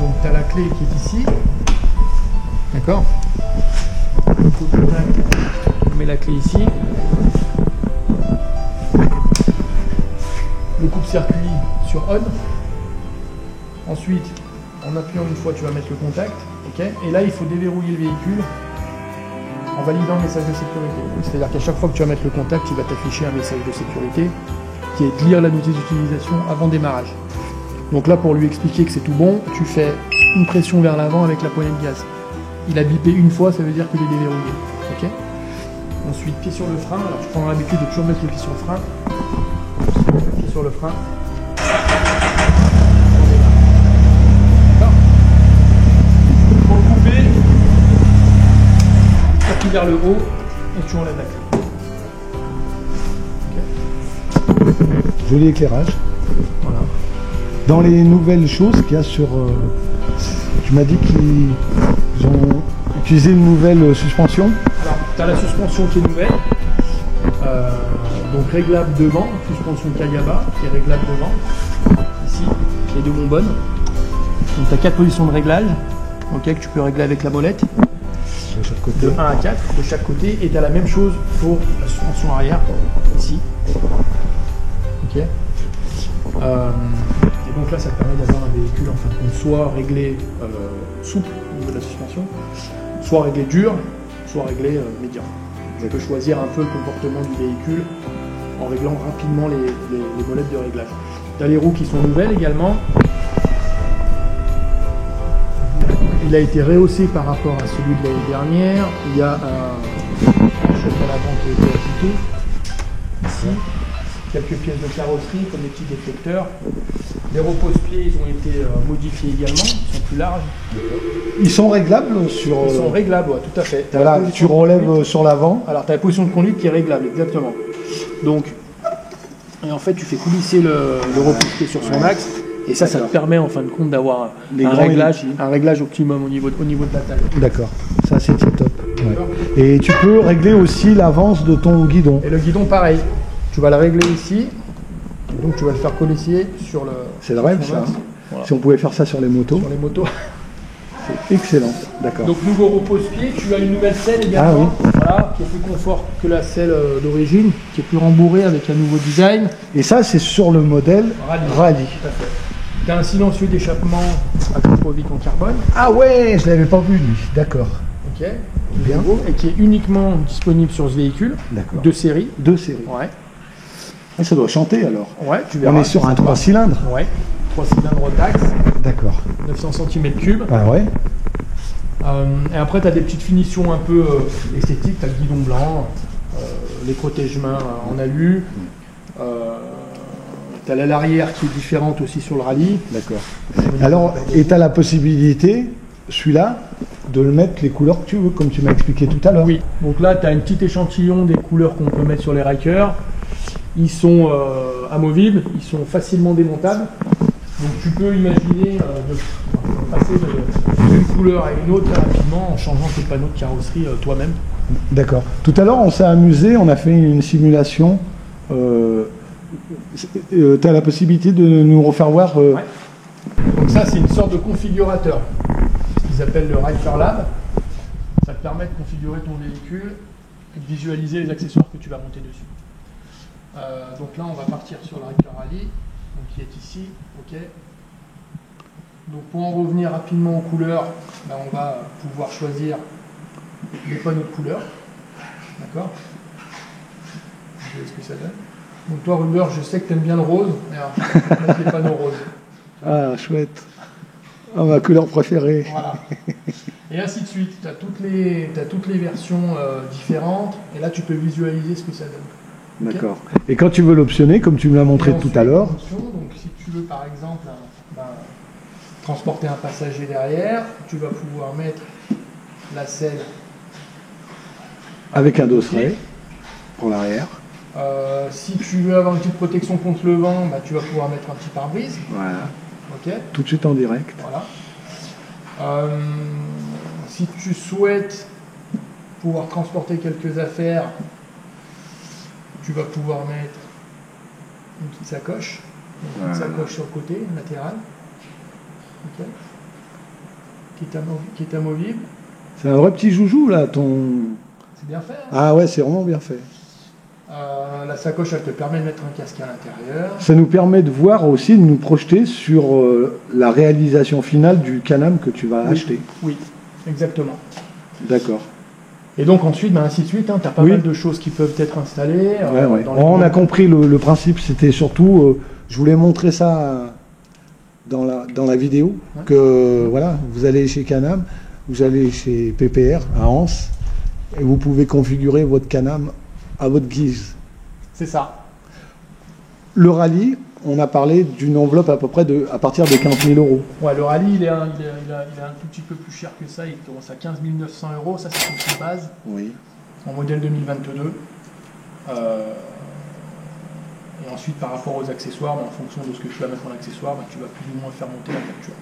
Donc tu as la clé qui est ici. D'accord. On met la clé ici. Le coupe-circuit sur on. Ensuite, en appuyant une fois, tu vas mettre le contact. Okay. Et là, il faut déverrouiller le véhicule en validant le message de sécurité. C'est-à-dire qu'à chaque fois que tu vas mettre le contact, il va t'afficher un message de sécurité qui est de lire la notice d'utilisation avant démarrage. Donc là, pour lui expliquer que c'est tout bon, tu fais une pression vers l'avant avec la poignée de gaz. Il a bipé une fois, ça veut dire qu'il est déverrouillé. Okay. Ensuite, pied sur le frein. Alors, tu prends l'habitude de toujours mettre le pied sur le frein. Pied sur le frein. D'accord. Pour le couper, tu appuies vers le haut et tu enlèves la clé. Okay. Joli éclairage. Voilà. Dans les nouvelles choses qu'il y a sur... tu m'as dit qu'ils ont utilisé une nouvelle suspension. Alors, tu as la suspension qui est nouvelle. Donc réglable devant, suspension Kayaba qui est réglable devant. Ici, les deux bonbonnes. Donc tu as 4 positions de réglage, okay, que tu peux régler avec la molette. De chaque côté. De 1 à 4 de chaque côté. Et tu as la même chose pour la suspension arrière, ici. Ok. Et donc là, ça te permet d'avoir un véhicule en fin de compte soit réglé souple au niveau de la suspension, soit réglé dur, soit réglé médian. Tu peux choisir un peu le comportement du véhicule en réglant rapidement les molettes de réglage. Tu as les roues qui sont nouvelles également. Il a été rehaussé par rapport à celui de l'année dernière. Il y a un choc à l'avant qui a été ajouté ici. Quelques pièces de carrosserie comme des petits déflecteurs. Les repose-pieds, ils ont été modifiés également, ils sont plus larges. Ils sont réglables sur... Ils sont réglables, ouais, tout à fait. Voilà, tu relèves sur l'avant. Alors, tu as la position de conduite qui est réglable, exactement. Donc, et en fait, tu fais coulisser le repose-pied sur son axe, et ça te permet en fin de compte d'avoir un réglage optimum au niveau de la taille. D'accord, ça c'est top. Ouais. Et tu peux régler aussi l'avance de ton guidon. Et le guidon, pareil. Tu vas le régler ici. Donc tu vas le faire colisser sur le... C'est le rêve ça. Voilà. Si on pouvait faire ça sur les motos. Sur les motos. C'est excellent, d'accord. Donc nouveau repose-pied, tu as une nouvelle selle également, voilà, qui est plus confort que la selle d'origine, qui est plus rembourrée avec un nouveau design. Et ça c'est sur le modèle Rallye. Tout à fait. Tu as un silencieux d'échappement à composite en carbone. Ah ouais, je l'avais pas vu lui, d'accord. Ok, bien. Nouveau, et qui est uniquement disponible sur ce véhicule, de série. De série. Ouais. Et ça doit chanter alors. Ouais, tu verras. On est sur un 3 cylindres. Ouais, 3 cylindres Rotax. D'accord. 900 cm3. Ah ouais. Et après, tu as des petites finitions un peu esthétiques. Tu as le guidon blanc, les protège-mains en alu. Tu as l'aile arrière qui est différente aussi sur le rallye. D'accord. Alors, et tu as la possibilité, celui-là, de le mettre les couleurs que tu veux, comme tu m'as expliqué tout à l'heure. Oui. Donc là, tu as un petit échantillon des couleurs qu'on peut mettre sur les Rikers. Ils sont amovibles, ils sont facilement démontables. Donc tu peux imaginer de passer d'une couleur à une autre très rapidement en changeant tes panneaux de carrosserie toi-même. D'accord. Tout à l'heure, on s'est amusé, on a fait une simulation. Tu as la possibilité de nous refaire voir Ouais. Donc ça, c'est une sorte de configurateur, ce qu'ils appellent le Riker Lab. Ça te permet de configurer ton véhicule et de visualiser les accessoires que tu vas monter dessus. Donc là, on va partir sur le Riker Rally, donc qui est ici. Ok. Donc pour en revenir rapidement aux couleurs, ben on va pouvoir choisir les panneaux de couleurs. D'accord. Vous voyez ce que ça donne. Donc toi, Ruber, je sais que tu aimes bien le rose. Alors, je vais mettre les panneaux roses. Ah, chouette. Ah, ma couleur préférée. Voilà. Et ainsi de suite. Tu as toutes les versions différentes. Et là, tu peux visualiser ce que ça donne. D'accord. Okay. Et quand tu veux l'optionner, comme tu me l'as montré tout à l'heure. Donc si tu veux par exemple transporter un passager derrière, tu vas pouvoir mettre la selle avec un dosseret pour l'arrière. Si tu veux avoir une petite protection contre le vent, bah, tu vas pouvoir mettre un petit pare-brise. Voilà. Okay. Tout de suite en direct. Voilà. Si tu souhaites pouvoir transporter quelques affaires, tu vas pouvoir mettre une petite sacoche sur le côté latéral. Okay. qui est amovible. C'est un vrai petit joujou là, ton... C'est bien fait. Hein. Ah ouais, c'est vraiment bien fait. La sacoche, elle te permet de mettre un casque à l'intérieur. Ça nous permet de voir aussi, de nous projeter sur la réalisation finale du Can-Am que tu vas acheter. Oui, exactement. D'accord. Et donc ensuite, ainsi de suite, hein, tu as pas mal de choses qui peuvent être installées. Ouais. On a compris le principe, c'était surtout, je voulais montrer ça dans la vidéo, que voilà, vous allez chez Can-Am, vous allez chez PPR à Anse, et vous pouvez configurer votre Can-Am à votre guise. C'est ça. Le rallye, on a parlé d'une enveloppe à peu près à partir de 15 000 euros. Ouais, le rallye, il est un tout petit peu plus cher que ça, il commence à 15 900 euros, ça c'est son prix base, Oui. en modèle 2022. Et ensuite, par rapport aux accessoires, en fonction de ce que tu vas mettre en accessoire, tu vas plus ou moins faire monter la facture.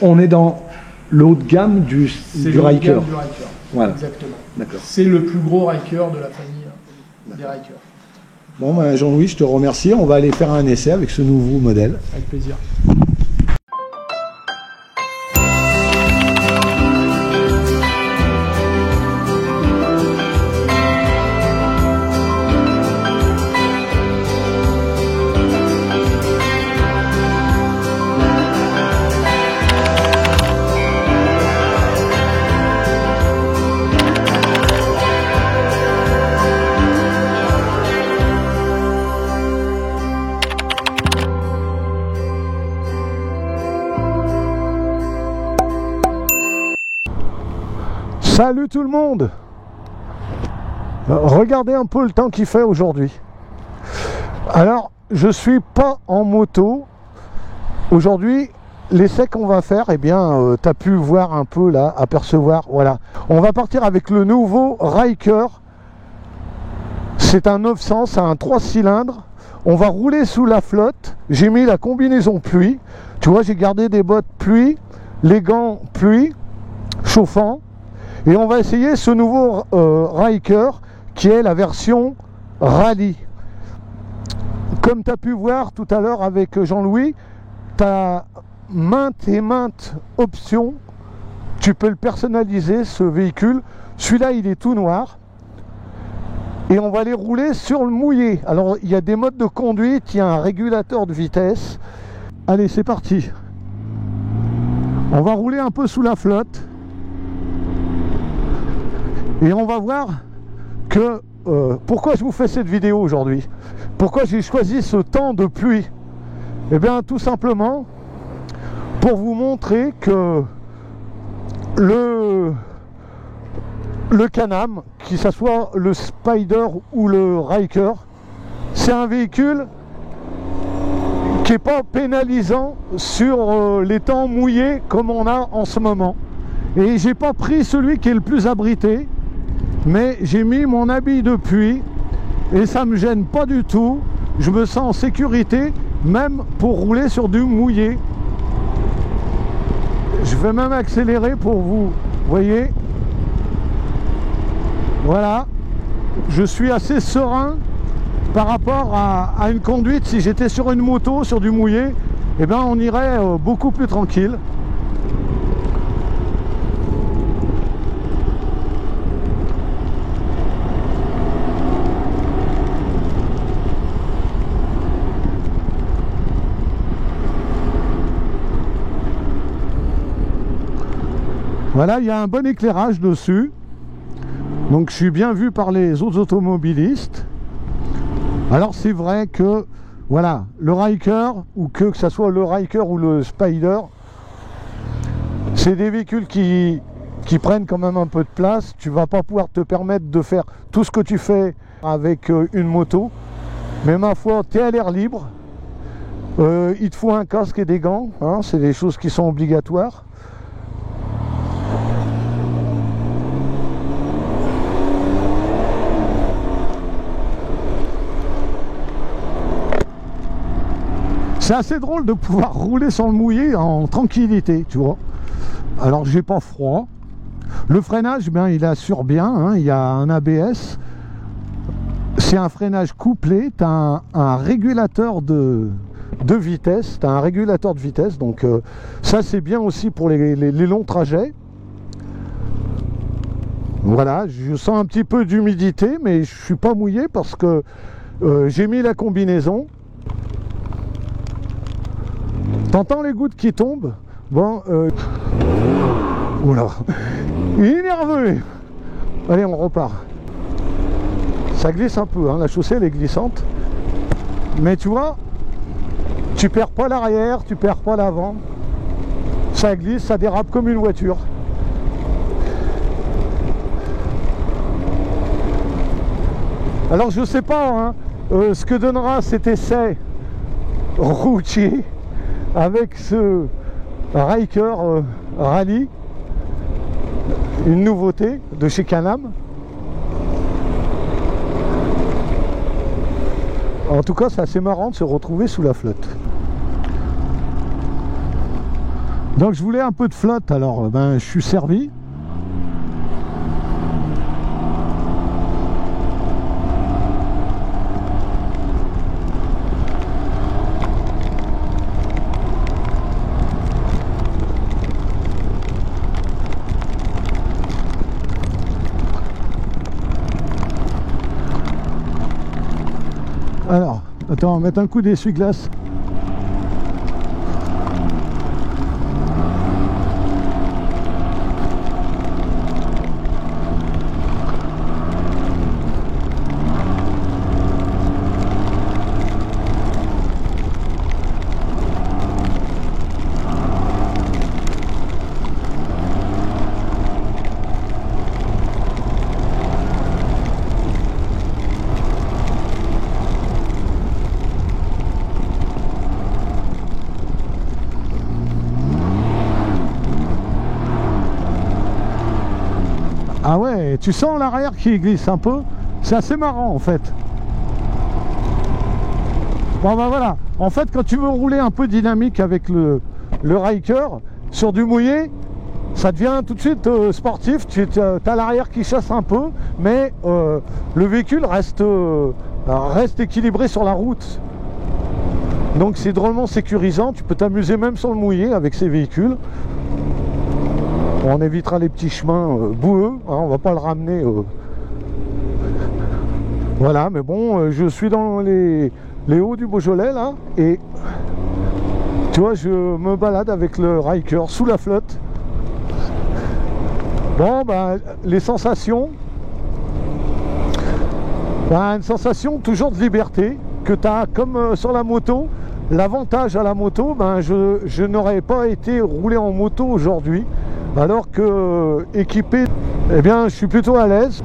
On est dans le haut de gamme du Ryker. Voilà. Exactement. D'accord. C'est le plus gros Ryker de la famille des Ryker. Bon, Jean-Louis, je te remercie. On va aller faire un essai avec ce nouveau modèle. Avec plaisir. Salut tout le monde! Regardez un peu le temps qu'il fait aujourd'hui. Alors, je suis pas en moto. Aujourd'hui, l'essai qu'on va faire, eh bien, tu as pu voir un peu là, apercevoir, voilà. On va partir avec le nouveau Ryker. C'est un 900, c'est un 3 cylindres. On va rouler sous la flotte. J'ai mis la combinaison pluie. Tu vois, j'ai gardé des bottes pluie, les gants pluie, chauffants. Et on va essayer ce nouveau Ryker qui est la version rallye. Comme tu as pu voir tout à l'heure avec Jean-Louis, tu as maintes et maintes options. Tu peux le personnaliser, ce véhicule. Celui-là, il est tout noir. Et on va aller rouler sur le mouillé. Alors, il y a des modes de conduite, il y a un régulateur de vitesse. Allez, c'est parti. On va rouler un peu sous la flotte. Et on va voir que pourquoi je vous fais cette vidéo aujourd'hui. Pourquoi j'ai choisi ce temps de pluie. Eh bien tout simplement pour vous montrer que le Can-Am, que ce soit le Spider ou le Ryker, c'est un véhicule qui n'est pas pénalisant sur les temps mouillés comme on a en ce moment. Et j'ai pas pris celui qui est le plus abrité, mais j'ai mis mon habit de pluie et ça me gêne pas du tout. Je me sens en sécurité même pour rouler sur du mouillé. Je vais même accélérer pour vous voyez. Voilà, je suis assez serein par rapport à une conduite. Si j'étais sur une moto sur du mouillé, eh bien on irait beaucoup plus tranquille. Voilà, il y a un bon éclairage dessus. Donc je suis bien vu par les autres automobilistes. Alors c'est vrai que, voilà, le Ryker, ou que ce soit le Ryker ou le Spider, c'est des véhicules qui prennent quand même un peu de place. Tu vas pas pouvoir te permettre de faire tout ce que tu fais avec une moto. Mais ma foi, tu es à l'air libre. Il te faut un casque et des gants, hein, c'est des choses qui sont obligatoires. C'est assez drôle de pouvoir rouler sans le mouillé en tranquillité, tu vois. Alors j'ai pas froid. Le freinage, ben, il assure bien, hein, il y a un ABS. C'est un freinage couplé, tu as un régulateur de de vitesse, tu as un régulateur de vitesse, donc ça c'est bien aussi pour les longs trajets. Voilà, je sens un petit peu d'humidité, mais je suis pas mouillé parce que j'ai mis la combinaison. T'entends les gouttes qui tombent? Bon, oula, il est nerveux. Allez, on repart. Ça glisse un peu, hein, la chaussée elle est glissante. Mais tu vois, tu perds pas l'arrière, tu perds pas l'avant. Ça glisse, ça dérape comme une voiture. Alors je sais pas hein, ce que donnera cet essai routier avec ce Ryker Rally, une nouveauté de chez Can-Am. En tout cas c'est assez marrant de se retrouver sous la flotte. Donc je voulais un peu de flotte, alors ben, je suis servi. Alors, attends, on va mettre un coup d'essuie-glace. Ah ouais, tu sens l'arrière qui glisse un peu. C'est assez marrant en fait. Bon ben voilà, en fait quand tu veux rouler un peu dynamique avec le Ryker sur du mouillé, ça devient tout de suite sportif. Tu as l'arrière qui chasse un peu, mais le véhicule reste équilibré sur la route. Donc c'est drôlement sécurisant, tu peux t'amuser même sur le mouillé avec ces véhicules. On évitera les petits chemins boueux, hein, on va pas le ramener. Voilà, mais bon, je suis dans les hauts du Beaujolais là, et tu vois, je me balade avec le Ryker sous la flotte. Bon, ben, les sensations, ben, une sensation toujours de liberté que tu as comme sur la moto. L'avantage à la moto, ben, je n'aurais pas été roulé en moto aujourd'hui. Alors que équipé, eh bien, je suis plutôt à l'aise.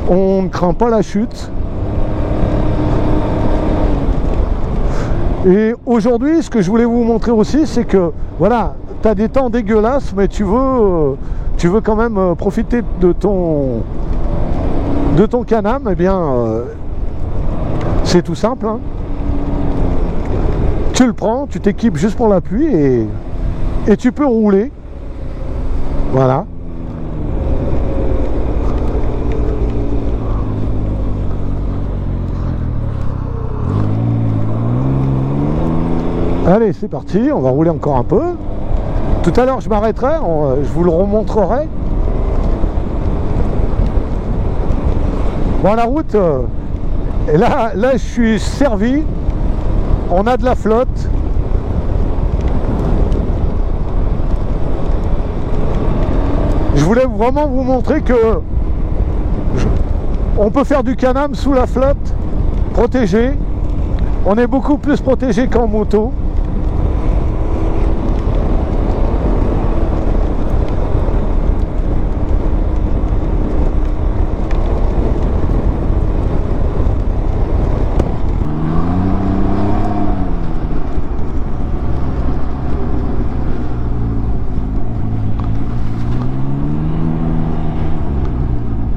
On ne craint pas la chute. Et aujourd'hui, ce que je voulais vous montrer aussi, c'est que voilà, tu as des temps dégueulasses, mais tu veux quand même profiter de ton Can-Am. Eh bien, c'est tout simple. Hein. Tu le prends, tu t'équipes juste pour la pluie et tu peux rouler. Voilà. Allez, c'est parti, on va rouler encore un peu. Tout à l'heure, je m'arrêterai, je vous le remontrerai. Bon, la route, et là, je suis servi. On a de la flotte. Je voulais vraiment vous montrer que on peut faire du Can-Am sous la flotte, protégé. On est beaucoup plus protégé qu'en moto.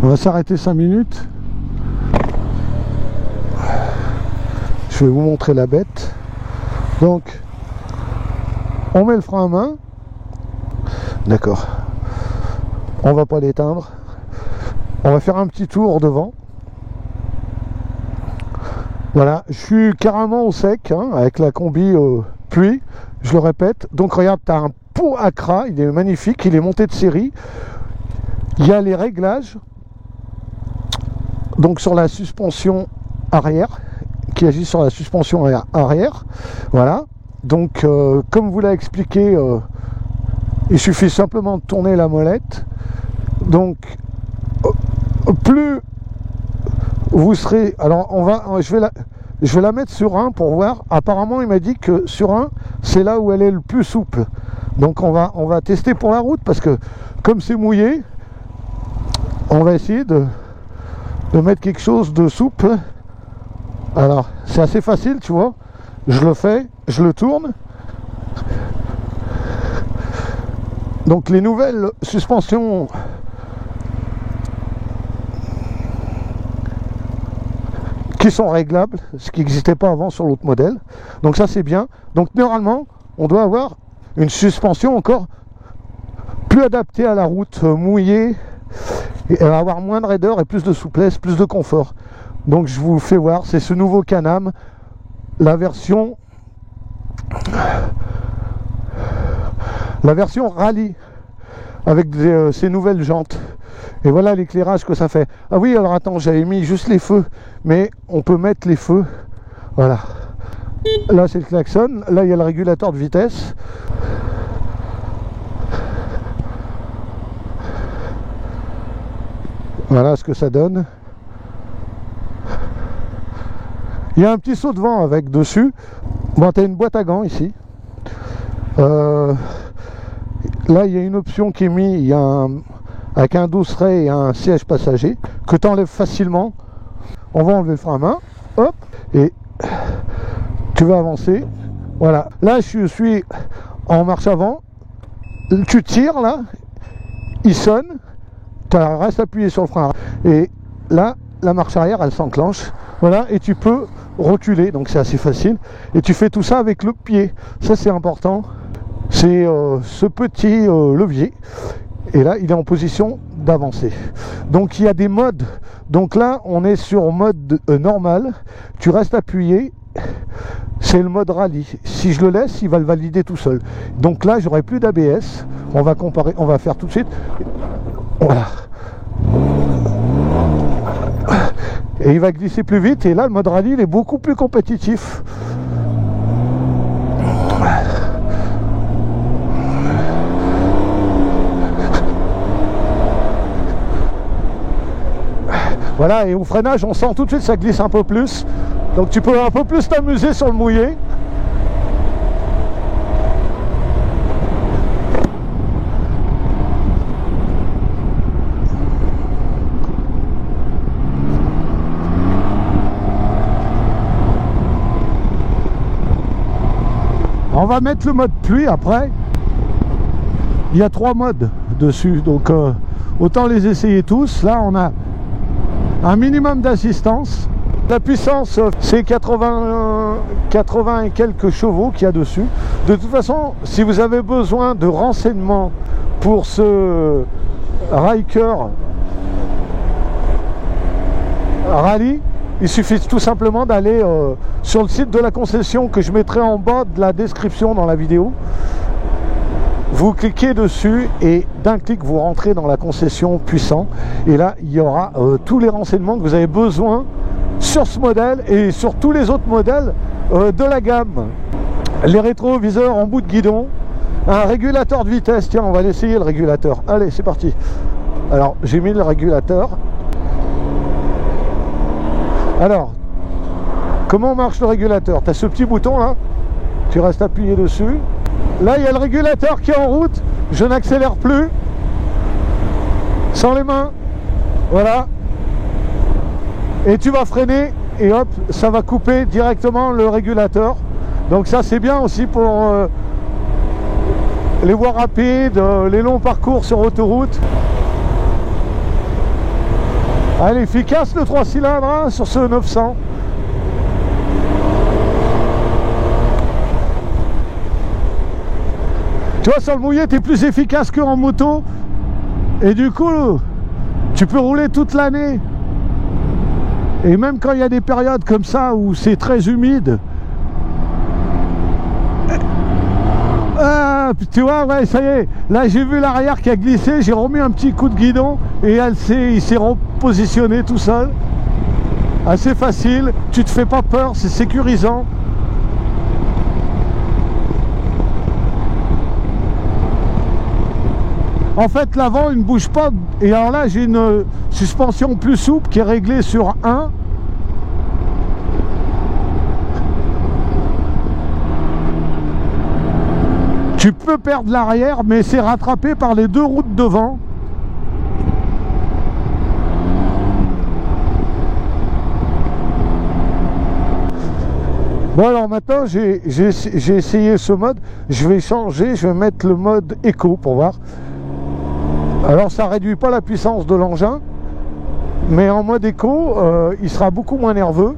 On va s'arrêter 5 minutes. Je vais vous montrer la bête. Donc, on met le frein à main. D'accord. On va pas l'éteindre. On va faire un petit tour devant. Voilà, je suis carrément au sec, hein, avec la combi pluie, je le répète. Donc regarde, tu as un pot Accra, il est magnifique, il est monté de série. Il y a les réglages, donc sur la suspension arrière, qui agit sur la suspension arrière. Voilà, donc comme vous l'a expliqué, il suffit simplement de tourner la molette. Donc plus vous serez, alors je vais la mettre sur 1 pour voir. Apparemment il m'a dit que sur 1 c'est là où elle est le plus souple. Donc on va tester pour la route, parce que comme c'est mouillé, on va essayer de mettre quelque chose de souple. Alors c'est assez facile, tu vois, je le fais, je le tourne. Donc les nouvelles suspensions qui sont réglables, ce qui n'existait pas avant sur l'autre modèle. Donc ça c'est bien. Donc normalement on doit avoir une suspension encore plus adaptée à la route mouillée, et elle va avoir moins de raideur et plus de souplesse, plus de confort. Donc je vous fais voir, c'est ce nouveau Can-Am, la version rallye, avec ces nouvelles jantes. Et voilà l'éclairage que ça fait. Ah oui, alors attends, j'avais mis juste les feux, mais on peut mettre les feux. Voilà. Là c'est le klaxon, là il y a le régulateur de vitesse. Voilà ce que ça donne. Il y a un petit saut de vent avec dessus. Bon, tu as une boîte à gants ici. Là il y a une option qui est mise, il y a avec un dosseret et un siège passager que tu enlèves facilement. On va enlever le frein à main, hop, et tu vas avancer. Voilà, là je suis en marche avant, tu tires là, il sonne, tu restes appuyé sur le frein, et là la marche arrière elle s'enclenche. Voilà, et tu peux reculer, donc c'est assez facile, et tu fais tout ça avec le pied. Ça c'est important, c'est ce petit levier, et là il est en position d'avancer. Donc il y a des modes. Donc là on est sur mode normal, tu restes appuyé, c'est le mode rallye. Si je le laisse, il va le valider tout seul. Donc là j'aurai plus d'ABS. On va comparer, on va faire tout de suite. Voilà. Et il va glisser plus vite, et là le mode rallye il est beaucoup plus compétitif. Voilà, et au freinage on sent tout de suite ça glisse un peu plus, donc tu peux un peu plus t'amuser sur le mouillé. On va mettre le mode pluie après. Il y a 3 modes dessus, donc autant les essayer tous. Là on a un minimum d'assistance. La puissance c'est 80 et quelques chevaux qu'il y a dessus. De toute façon, si vous avez besoin de renseignements pour ce Ryker Rallye, il suffit tout simplement d'aller sur le site de la concession que je mettrai en bas de la description dans la vidéo. Vous cliquez dessus et d'un clic vous rentrez dans la concession Puissant, et là il y aura tous les renseignements que vous avez besoin sur ce modèle et sur tous les autres modèles de la gamme. Les rétroviseurs en bout de guidon, un régulateur de vitesse. Tiens, on va l'essayer le régulateur. Allez, c'est parti. Alors j'ai mis le régulateur. Alors comment marche le régulateur? Tu as ce petit bouton là, tu restes appuyé dessus. Là il y a le régulateur qui est en route, je n'accélère plus, sans les mains, voilà, et tu vas freiner et hop, ça va couper directement le régulateur. Donc ça c'est bien aussi pour les voies rapides, les longs parcours sur autoroute. Elle est efficace le 3 cylindres hein, sur ce 900. Tu vois, sur le mouillé, tu es plus efficace qu'en moto. Et du coup, tu peux rouler toute l'année. Et même quand il y a des périodes comme ça où c'est très humide, tu vois, ouais, ça y est, là j'ai vu l'arrière qui a glissé, j'ai remis un petit coup de guidon et il s'est repositionné tout seul. Assez facile, tu te fais pas peur, c'est sécurisant. En fait, l'avant il ne bouge pas, et alors là j'ai une suspension plus souple qui est réglée sur 1. Tu peux perdre l'arrière, mais c'est rattrapé par les deux roues de devant. Bon, alors maintenant j'ai essayé ce mode, je vais changer, je vais mettre le mode éco pour voir. Alors ça réduit pas la puissance de l'engin, mais en mode éco, il sera beaucoup moins nerveux,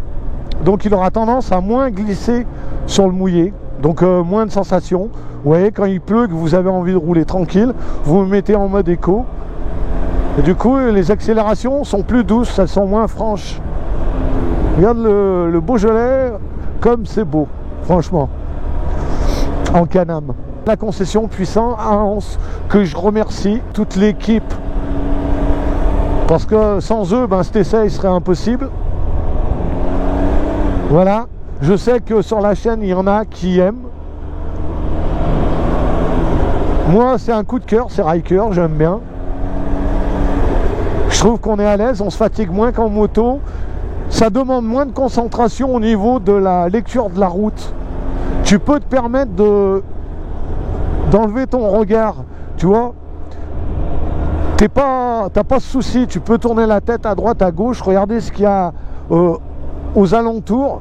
donc il aura tendance à moins glisser sur le mouillé, donc moins de sensations. Vous voyez, quand il pleut, que vous avez envie de rouler tranquille, vous me mettez en mode éco, et du coup les accélérations sont plus douces, elles sont moins franches. Regarde le Beaujolais, comme c'est beau, franchement, en Can-Am. La concession Puissance, que je remercie toute l'équipe, parce que sans eux, cet essai serait impossible. Voilà, je sais que sur la chaîne il y en a qui aiment. Moi c'est un coup de cœur, c'est Ryker, j'aime bien. Je trouve qu'on est à l'aise, on se fatigue moins qu'en moto. Ça demande moins de concentration au niveau de la lecture de la route. Tu peux te permettre d'enlever ton regard, tu vois. T'as pas de souci, tu peux tourner la tête à droite, à gauche, regarder ce qu'il y a aux alentours,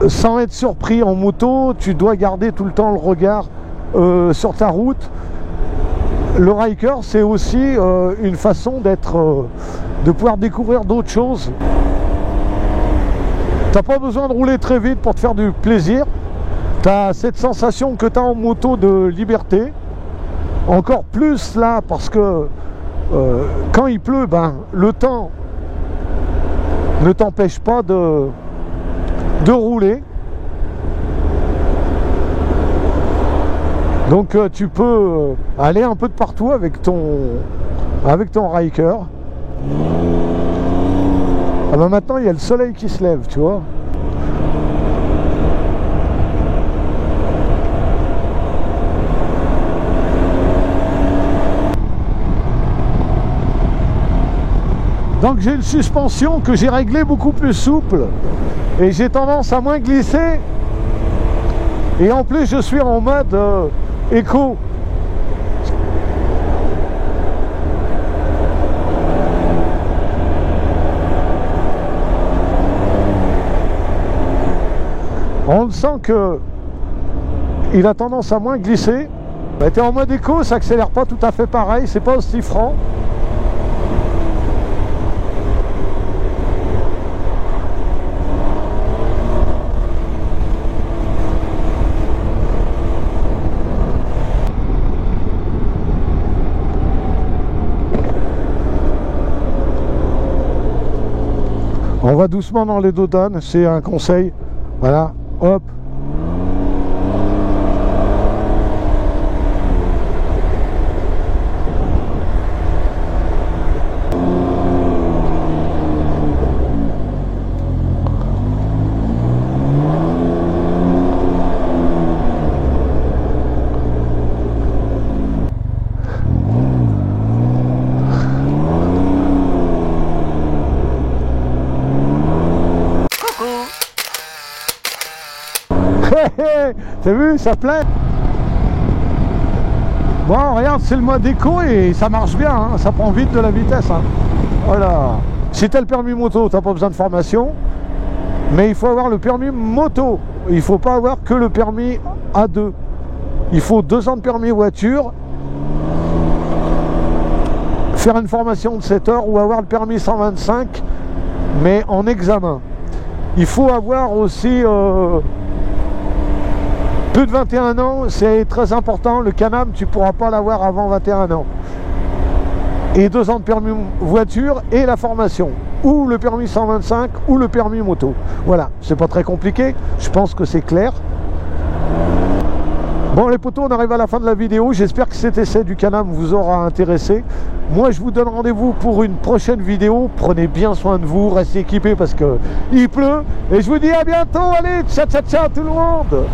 sans être surpris. En moto, tu dois garder tout le temps le regard sur ta route. Le Ryker, c'est aussi une façon de pouvoir découvrir d'autres choses. T'as pas besoin de rouler très vite pour te faire du plaisir. Tu as cette sensation que tu as en moto de liberté. Encore plus là, parce que quand il pleut, le temps ne t'empêche pas de rouler. Donc tu peux aller un peu de partout avec ton Ryker. Ah maintenant il y a le soleil qui se lève, tu vois. Donc j'ai une suspension que j'ai réglée beaucoup plus souple et j'ai tendance à moins glisser. Et en plus je suis en mode éco. On le sent que il a tendance à moins glisser. Tu es en mode éco, ça accélère pas tout à fait pareil, c'est pas aussi franc. On va doucement dans les dodanes, c'est un conseil. Voilà, hop. T'as vu, ça plaît. Bon, regarde, c'est le mode éco et ça marche bien, hein, ça prend vite de la vitesse. Hein. Voilà. Si t'as le permis moto, t'as pas besoin de formation, mais il faut avoir le permis moto. Il faut pas avoir que le permis A2. Il faut 2 ans de permis voiture, faire une formation de 7 heures ou avoir le permis 125, mais en examen. Il faut avoir aussi plus de 21 ans, c'est très important. Le Can-Am, tu ne pourras pas l'avoir avant 21 ans. Et 2 ans de permis voiture et la formation. ou le permis 125 ou le permis moto. Voilà, c'est pas très compliqué, je pense que c'est clair. Bon les potos, on arrive à la fin de la vidéo, j'espère que cet essai du Can-Am vous aura intéressé. Moi je vous donne rendez-vous pour une prochaine vidéo, prenez bien soin de vous, restez équipés parce que il pleut, et je vous dis à bientôt, allez, ciao ciao ciao tout le monde.